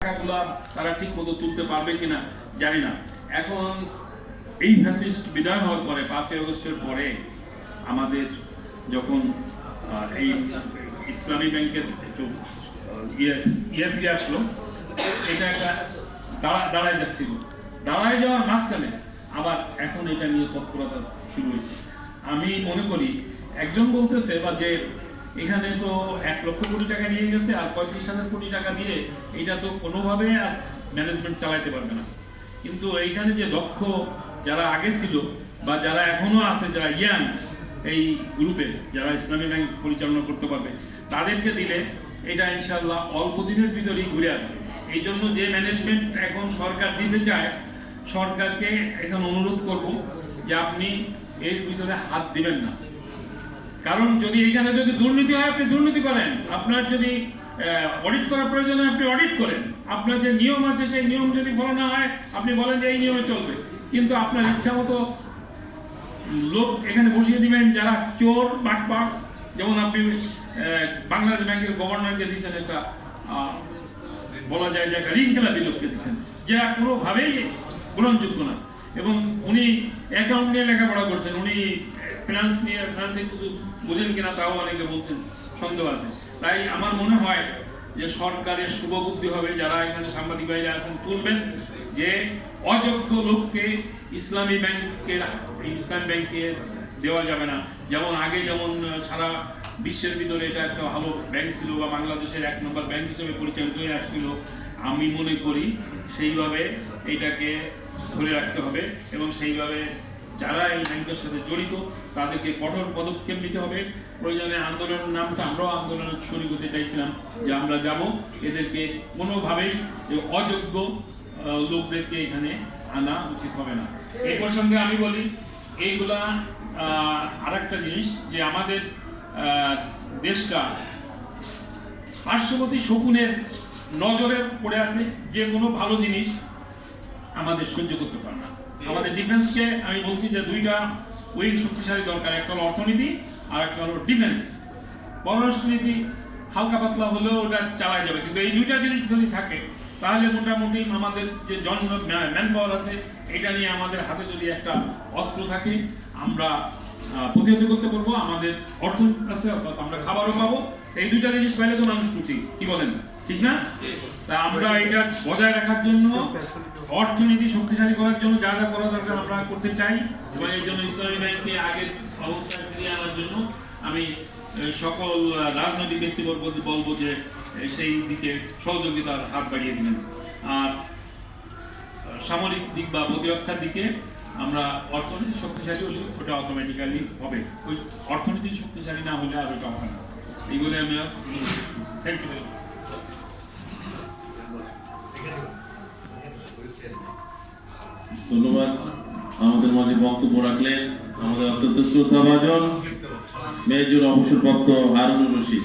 টাকাগুলা তারা ঠিক মতো তুলতে পারবে কিনা জানি না। এখন এই ফ্যাসিস্ট বিদায় হওয়ার পরে 5ই আগস্টের পরে আমাদের যখন এই ইসলামী ব্যাংকের একটু ইয়ে ফিরে আসলো, এটা একটা দাঁড়ায় যাচ্ছিল, দাঁড়ায় যাওয়ার মাঝখানে আবার এখন এটা নিয়ে তৎপরতা শুরু হয়েছে। আমি মনে করি একজন বলতেছে বা যে এখানে তো 1 লক্ষ কোটি টাকা নিয়ে গেছে আর 35,000 কোটি টাকা দিয়ে এটা তো কোনোভাবে আর ম্যানেজমেন্ট চালাইতে পারবে না। কিন্তু এইখানে যে দক্ষ যারা আগে ছিল বা যারা এখনো আছে, যারা ইয়াং এই গ্রুপে, যারা ইসলামী ব্যাংক পরিচালনা করতে পারবে, তাদেরকে দিলে এটা ইনশাআল্লাহ অল্প দিনের ভিতরেই ঘুরে আসবে। এই জন্য যে ম্যানেজমেন্ট এখন সরকার দিতে চায়, সরকারকে এখন অনুরোধ করব যে আপনি এর ভিতরে হাত দিবেন না। কারণ যদি এইখানে যদি দুর্নীতি হয়, আপনি দুর্নীতি করেন, আপনার যদি অডিট করার প্রয়োজন হয় আপনি অডিট করেন, আপনার যে নিয়ম আছে সেই নিয়ম যদি ফলো না হয় আপনি বলেন যে এই নিয়মে চলবে। কিন্তু আপনার ইচ্ছা মতো লোক এখানে বসিয়ে দিবেন যারা চোর বাটপাট। যেমন আপনি বাংলাদেশ ব্যাংকের গভর্নরকে দিচ্ছেন একটা, বলা যায় যে একটা ঋণ খেলাপি লোককে দিচ্ছেন, যারা কোনোভাবেই গ্রহণযোগ্য না। এবং উনি অ্যাকাউন্ট নিয়ে লেখাপড়া করছেন, উনি ফিনান্সে কিছু বুঝেন কিনা তাও অনেকে বলছেন, সন্দেহ আছে। তাই আমার মনে হয় যে সরকারের শুভবুদ্ধি হবে, যারা এখানে সাংবাদিক ভাইরা আছেন তুলবেন যে অযোগ্য লোককে ইসলামী ব্যাংকে দেওয়া যাবে না। যেমন আগে যেমন সারা বিশ্বের ভিতরে এটা একটা ভালো ব্যাংক ছিল বা বাংলাদেশের 1 নম্বর ব্যাংক হিসেবে পরিচালিত হয়ে আসছিল, আমি মনে করি সেইভাবে এটাকে ধরে রাখতে হবে এবং সেইভাবে যারা এই ব্যাংকের সাথে জড়িত তাদেরকে কঠোর পদক্ষেপ নিতে হবে। প্রয়োজনে আন্দোলন নামছে, আমরাও আন্দোলনে শরীক হতে চাইছিলাম যে আমরা যাব, এদেরকে কোনোভাবেই অযোগ্য লোকদেরকে এখানে আনা উচিত হবে না। এই প্রসঙ্গে আমি বলি এইগুলা আরেকটা জিনিস যে আমাদের দেশটা পার্শ্ববর্তী শকুনের নজরে পড়ে আছে, যে কোনো ভালো জিনিস আমাদের সহ্য করতে পারে না। আমাদের ডিফেন্সকে আমি বলছি যে 2টা উইং শক্তিশালী দরকার, একটা হলো অর্থনীতি আর একটা হলো ডিফেন্স। পররাষ্ট্রনীতি হালকা পাতলা হলেও ওটা চালায় যাবে, কিন্তু এই 2টা জিনিস যদি থাকে তাহলে মোটামুটি আমাদের যে ম্যান পাওয়ার আছে এটা নিয়ে আমাদের হাতে যদি একটা অস্ত্র থাকে আমরা প্রতিহত করতে পারবো। আমাদের অর্থনীতি আছে, অর্থাৎ আমরা খাবারও পাবো। এই 2টা জিনিস পাইলে তো মানুষ খুশি, কি বলেন? ঠিক না? তা আমরা এটা বজায় রাখার জন্য, অর্থনীতি শক্তিশালী করার জন্য যা যা করা দরকার আমরা করতে চাই এবং এই জন্য ইসলামী ব্যাংককে আগের অবস্থায় ফিরিয়ে আনার জন্য আমি সকল রাজনৈতিক ব্যক্তিবর্গকে বলবো যে সেই দিকে সহযোগিতার হাত বাড়িয়ে দিবেন। আর সামরিক দিক বা প্রতিরক্ষার দিকে আমরা অর্থনীতি শক্তিশালী হলে ওটা অটোমেটিক্যালি হবে, ওই অর্থনীতি শক্তিশালী না হলে আর ওটা হবে না। এইগুলো আমি থ্যাংক ইউ। ধন্যবাদ। আমাদের মাঝে বক্তব্য রাখলেন আমাদের অত্যন্ত শ্রদ্ধাভাজন মেজর অবসরপ্রাপ্ত হারুনুর রশিদ।